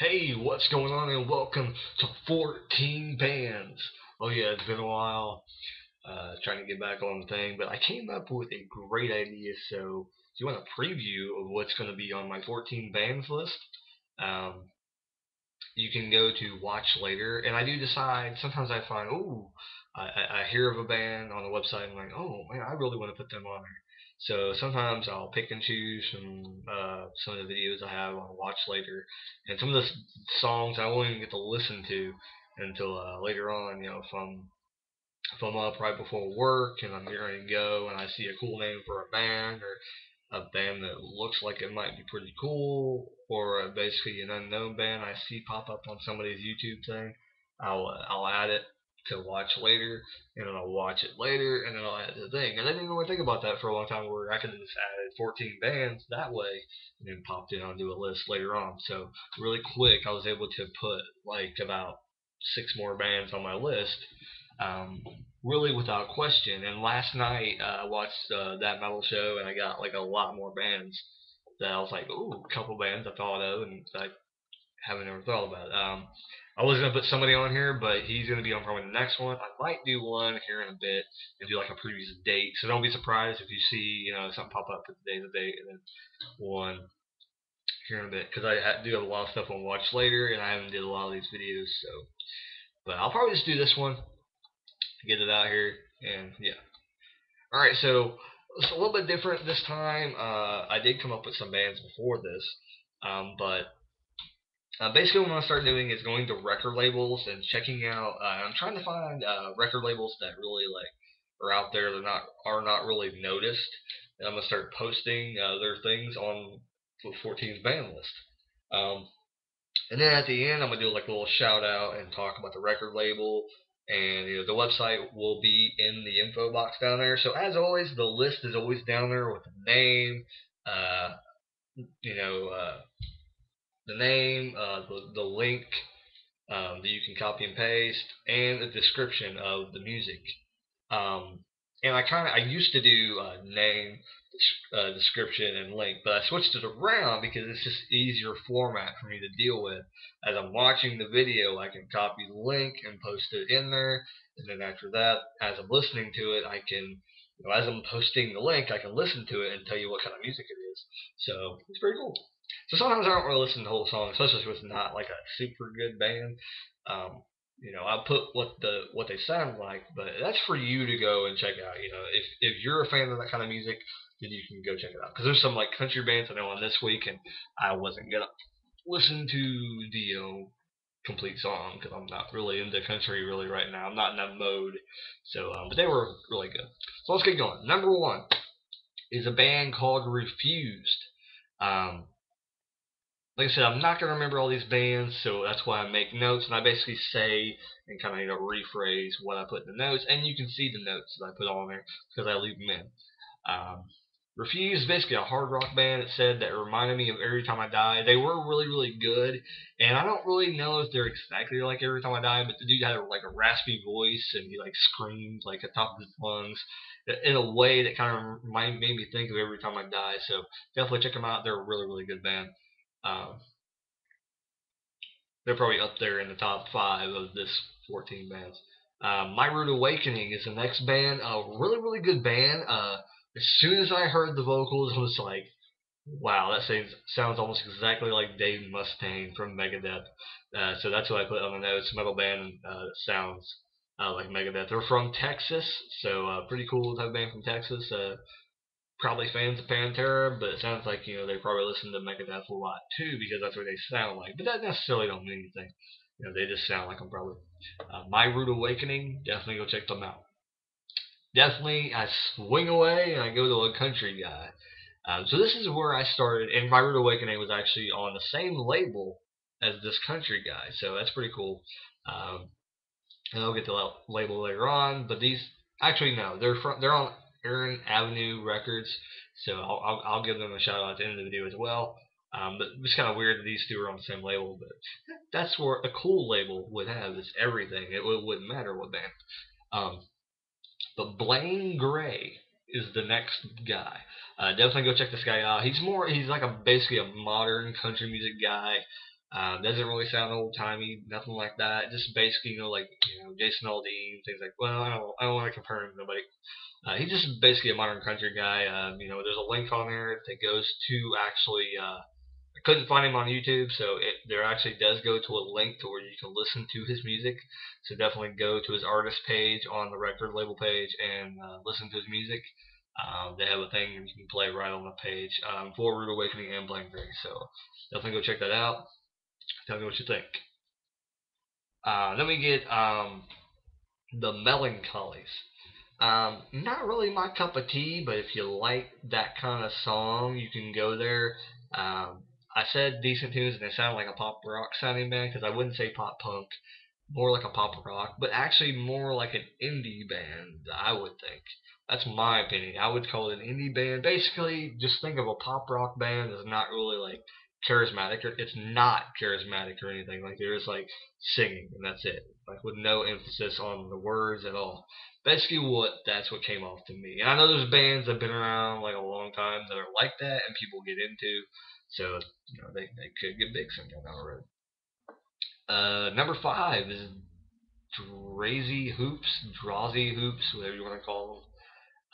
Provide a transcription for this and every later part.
Hey, what's going on, and welcome to 14 Bands. Oh yeah, it's been a while, trying to get back on the thing, but I came up with a great idea. So, if you want a preview of what's going to be on my 14 bands list, um, you can go to watch later. And I do decide, sometimes I find, I hear of a band on the website and I'm like, oh man, I really want to put them on there. So sometimes I'll pick and choose from some of the videos I have on watch later, and some of the songs I won't even get to listen to until later on. If I'm up right before work and I'm getting ready to go and I see a cool name for a band, or a band that looks like it might be pretty cool, or basically an unknown band I see pop up on somebody's YouTube thing, I'll add it to watch later, and then I'll watch it later, and then I'll add the thing. And I didn't really think about that for a long time, where I could have just added 14 bands that way, and then popped it onto a list later on. So really quick, I was able to put like about 6 more bands on my list, um, really without question. And last night I watched that metal show, and I got like a lot more bands that I was like, ooh, a couple bands I thought of, and I haven't ever thought about it. I was gonna put somebody on here, but he's gonna be on probably the next one. I might do one here in a bit and do like a previous date. So don't be surprised if you see something pop up with the day of the date and then one here in a bit, because I do have a lot of stuff on watch later, and I haven't did a lot of these videos. So, but I'll probably just do this one, get it out here, and yeah. All right, so it's a little bit different this time. I did come up with some bands before this, but basically what I'm gonna start doing is going to record labels and checking out. I'm trying to find record labels that really like are out there. They're not are not really noticed, and I'm gonna start posting their things on the 14's band list. Um, and then at the end, I'm gonna do like a little shout out and talk about the record label. And the website will be in the info box down there. So as always, the list is always down there with the name, uh, you know, uh, the link that you can copy and paste, and a description of the music. Um, and I used to do name, description, and link, but I switched it around because it's just easier format for me to deal with. As I'm watching the video, I can copy the link and post it in there, and then after that, as I'm listening to it, I can, as I'm posting the link, I can listen to it and tell you what kind of music it is. So it's pretty cool. So sometimes I don't really listen to the whole song, especially if it's not like a super good band. Um, I put what they sound like, but that's for you to go and check out. If you're a fan of that kind of music, then you can go check it out. Because there's some like country bands I know on this week, and I wasn't gonna listen to the complete song because I'm not really into country really right now. I'm not in that mode. So, but they were really good. So let's get going. Number one is a band called Refused. Um, like I said, I'm not gonna remember all these bands, so that's why I make notes, and I basically say and kind of rephrase what I put in the notes, and you can see the notes that I put on there because I leave them in. Um, Refuse is basically a hard rock band. It said that reminded me of Everytime I Die. They were really really good, and I don't really know if they're exactly like Everytime I Die, but the dude had like a raspy voice and he like screamed like at the top of his lungs in a way that kind of made me think of Everytime I Die. So definitely check them out. They're a really really good band. Um, they're probably up there in the top 5 of this 14 bands. My Rude Awakening is the next band. A really, really good band. As soon as I heard the vocals, I was like, wow, that sounds almost exactly like Dave Mustaine from Megadeth. So that's what I put on the notes. Metal band that sounds like Megadeth. They're from Texas, so pretty cool to have a band from Texas. Probably fans of Pantera, but it sounds like they probably listen to Megadeth a lot too because that's what they sound like. But that necessarily don't mean anything. They just sound like them probably. My Rude Awakening, definitely go check them out. Definitely, I swing away and I go to a country guy. So this is where I started, and My Rude Awakening was actually on the same label as this country guy, so that's pretty cool. Um, and I'll get the label later on. But these actually no, they're on Aaron Avenue Records, so I'll give them a shout out at the end of the video as well. But it's kind of weird that these two are on the same label, but that's where a cool label would have is everything. It wouldn't matter what band. Um, but Blaine Gray is the next guy. Definitely go check this guy out. He's like basically a modern country music guy. Doesn't really sound old timey, nothing like that. Just basically, like Jason Aldean, things like. Well, I don't want to compare him to nobody. He's just basically a modern country guy. There's a link on there that goes to actually. I couldn't find him on YouTube, so there actually does go to a link to where you can listen to his music. So definitely go to his artist page on the record label page and listen to his music. They have a thing you can play right on the page for Rude Awakening and Blaine Gray. So definitely go check that out. Tell me what you think. Then we get the Melloncollies. Not really my cup of tea, but if you like that kind of song, you can go there. I said decent tunes, and they sound like a pop rock sounding band because I wouldn't say pop punk, more like a pop rock, but actually more like an indie band, I would think. That's my opinion. I would call it an indie band. Basically, just think of a pop rock band that's not really like charismatic. It's not charismatic or anything. Like they're just like singing and that's it. Like with no emphasis on the words at all. Basically, that's what came off to me. And I know there's bands that have been around like a long time that are like that and people get into. So they could get big sometime down the road. Number 5 is Drazy Hoops, whatever you want to call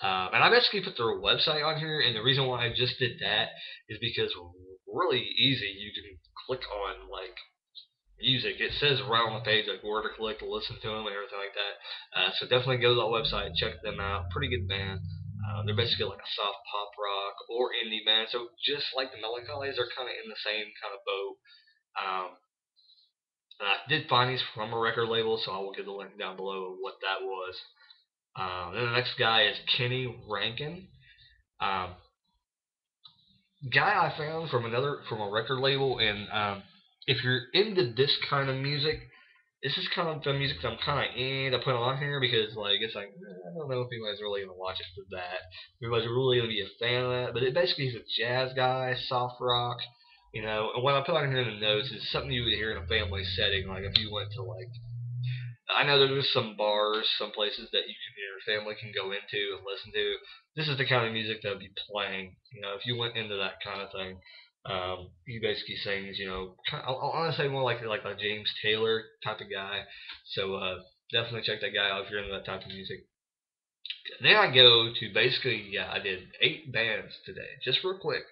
them. And I basically put their website on here, and the reason why I just did that is because really easy. You can click on like music. It says right on the page like where to click to listen to them and everything like that. So definitely go to that website, check them out. Pretty good band. They're basically like a soft pop rock or indie band. So just like the Melloncollies, they're kind of in the same kind of boat. Um, I did find these from a record label, so I will give the link down below of what that was. Then the next guy is Kenny Rankin. Um, Guy I found from a record label, and if you're into this kind of music, this is kind of the music that I'm kind of to put on here because like it's like I don't know if anybody's really gonna watch it for that. Everybody's really gonna be a fan of that, but it basically is a jazz guy, soft rock. And what I put on here in the notes is something you would hear in a family setting, like if you went to like I know there's some bars, some places that your family can go into and listen to. This is the kind of music that would be playing. If you went into that kind of thing, he basically sings. I want to say more like a James Taylor type of guy. So definitely check that guy out if you're into that type of music. Then I go to basically, yeah, I did 8 bands today, just real quick,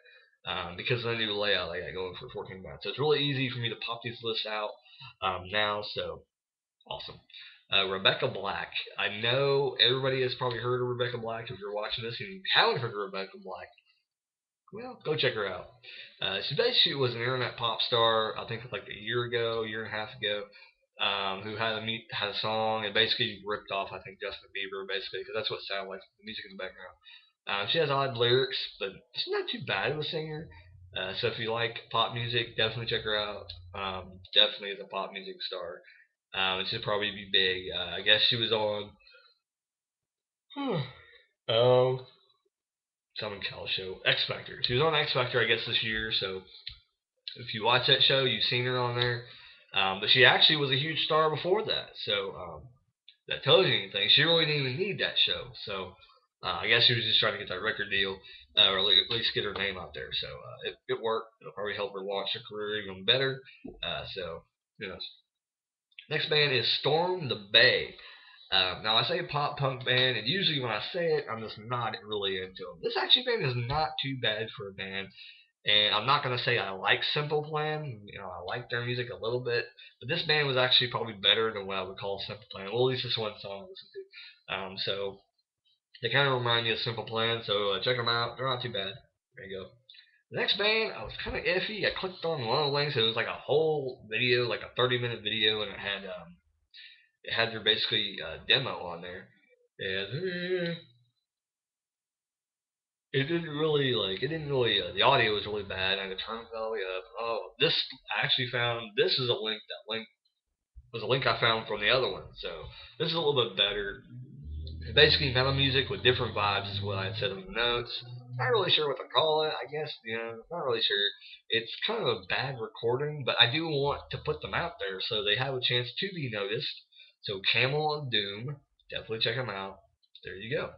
because of the new layout I got going for 14 bands. So it's really easy for me to pop these lists out now. So awesome. Rebecca Black. I know everybody has probably heard of Rebecca Black. If you're watching this and you haven't heard of Rebecca Black, well, go check her out. She basically was an internet pop star, I think like a year and a half ago, who had a song and basically ripped off, I think, Justin Bieber, basically, because that's what it sounded like, the music in the background. She has odd lyrics, but she's not too bad of a singer. So if you like pop music, definitely check her out. Definitely is a pop music star. It should probably be big. I guess she was on. Oh, Simon Cowell show, X Factor. She was on X Factor, I guess, this year. So if you watch that show, you've seen her on there. But she actually was a huge star before that. So that tells you anything. She really didn't even need that show. So I guess she was just trying to get that record deal, or at least get her name out there. So it worked. It'll probably help her launch her career even better. So you know, next band is Storm the Bay. Now I say pop punk band, and usually when I say it, I'm just not really into them. This actually band is not too bad for a band, and I'm not gonna say I like Simple Plan. I like their music a little bit, but this band was actually probably better than what I would call Simple Plan. Well, at least this one song I listened to. So they kind of remind me of Simple Plan. So check them out. They're not too bad. There you go. The next band, I was kind of iffy. I clicked on one of the links. It was like a whole video, like a 30-minute video, and it had their basically demo on there. And the audio was really bad. I had to turn it all the way up. Oh, this is a link. That link was a link I found from the other one. So this is a little bit better. Basically, metal music with different vibes is what I had said in the notes. Not really sure what to call it. I guess not really sure. It's kind of a bad recording, but I do want to put them out there so they have a chance to be noticed. So Camel of Doom, definitely check them out. There you go.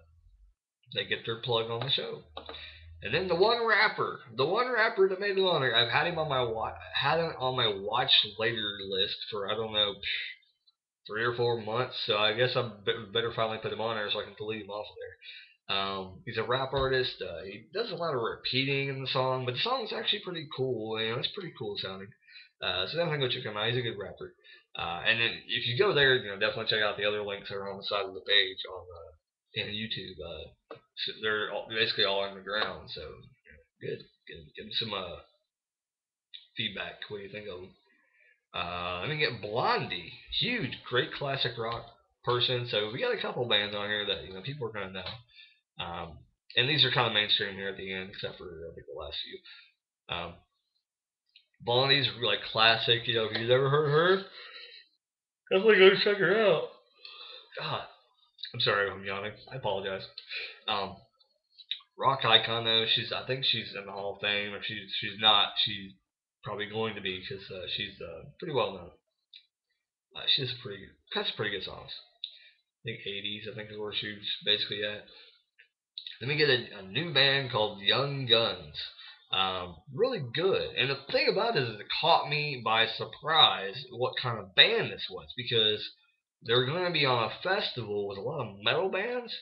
They get their plug on the show. And then the one rapper that made it on there. I've had him on my watch later list for I don't know 3 or 4 months. So I guess I better finally put him on there so I can delete him off of there. He's a rap artist. He does a lot of repeating in the song, but the song is actually pretty cool. You know, it's pretty cool sounding. So definitely go check him out. He's a good rapper. And then if you go there, you know, definitely check out the other links that are on the side of the page on in YouTube. So they're basically all on the ground. So good. Give me some feedback. What do you think of them? Let me get Blondie. Huge, great classic rock person. So we got a couple bands on here that people are gonna know. And these are kind of mainstream here at the end, except for I think the last few. Blondie's like classic. You know, if you've never heard her, definitely go check her out. God, I'm sorry I'm yawning. I apologize. Um, Rock icon though. I think she's in the Hall of Fame. If she's not, she's probably going to be because she's pretty well known. She has pretty good songs. I think 80s. I think is where she's basically at. Then we get a new band called Young Guns. Really good. And the thing about it is, it caught me by surprise what kind of band this was because they're going to be on a festival with a lot of metal bands.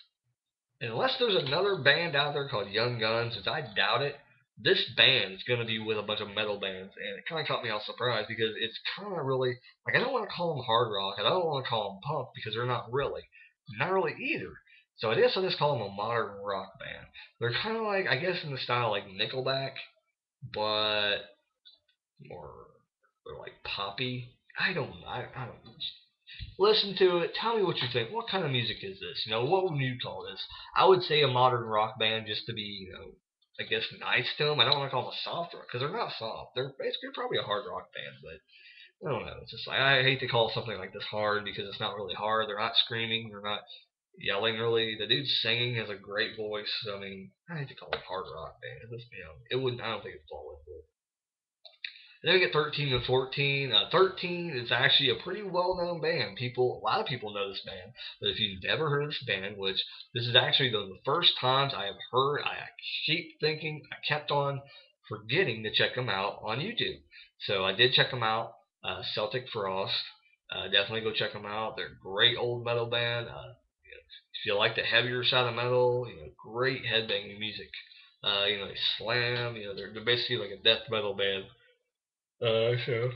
And unless there's another band out there called Young Guns, which I doubt it, this band is going to be with a bunch of metal bands. And it kind of caught me off surprise because it's kind of really, like, I don't want to call them hard rock. I don't want to call them punk because they're not really. Not really either. So I guess I'll just call them a modern rock band. They're kind of like, I guess, in the style like Nickelback, but more, they're like poppy. I don't listen to it. Tell me what you think. What kind of music is this? You know, what would you call this? I would say a modern rock band just to be, I guess nice to them. I don't want to call them a soft rock because they're not soft. They're basically probably a hard rock band, but I don't know. It's just like I hate to call something like this hard because it's not really hard. They're not screaming. They're not yelling really. The dude singing has a great voice. So, I mean, I hate to call it hard rock band. It wouldn't. I don't think it'd fall into it. And then we get 13 and 14. 13 is actually a pretty well-known band. A lot of people know this band, but if you've never heard of this band, which this is actually the first times I have heard, I kept on forgetting to check them out on YouTube. So I did check them out. Celtic Frost. Definitely go check them out. They're a great old metal band. If you like the heavier side of metal, great headbanging music. They slam. They're basically like a death metal band. So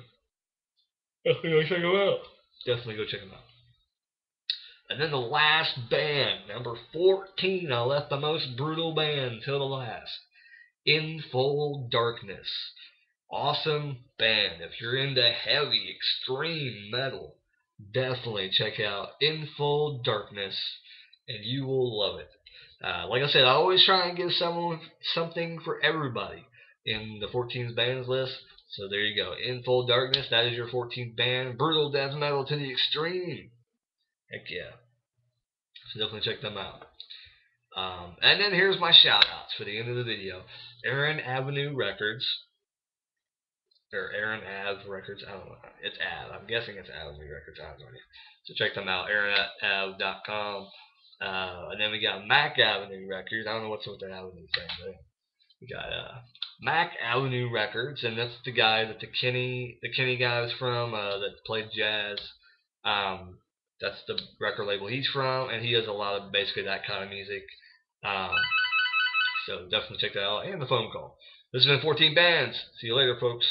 definitely go check them out. Definitely go check them out. And then the last band, number 14. I left the most brutal band till the last. In Full Darkness. Awesome band. If you're into heavy, extreme metal, definitely check out In Full Darkness, and you will love it. Like I said, I always try and give someone something for everybody in the 14 bands list. So there you go. In Full Darkness, that is your 14th band. Brutal death metal to the extreme. Heck yeah. So definitely check them out. And then here's my shout outs for the end of the video. Aaron Avenue Records. Or Aaron Ave Records. I don't know. It's Ave. I'm guessing it's Avenue Records. I have no idea. So check them out. AaronAve.com. And then we got Mac Avenue Records. I don't know what's with the Avenue thing, but we got Mac Avenue Records, and that's the guy that the Kenny guy was from, that played jazz. That's the record label he's from, and he does a lot of basically that kind of music. Um, so definitely check that out, and the phone call. This has been 14 Bands. See you later, folks.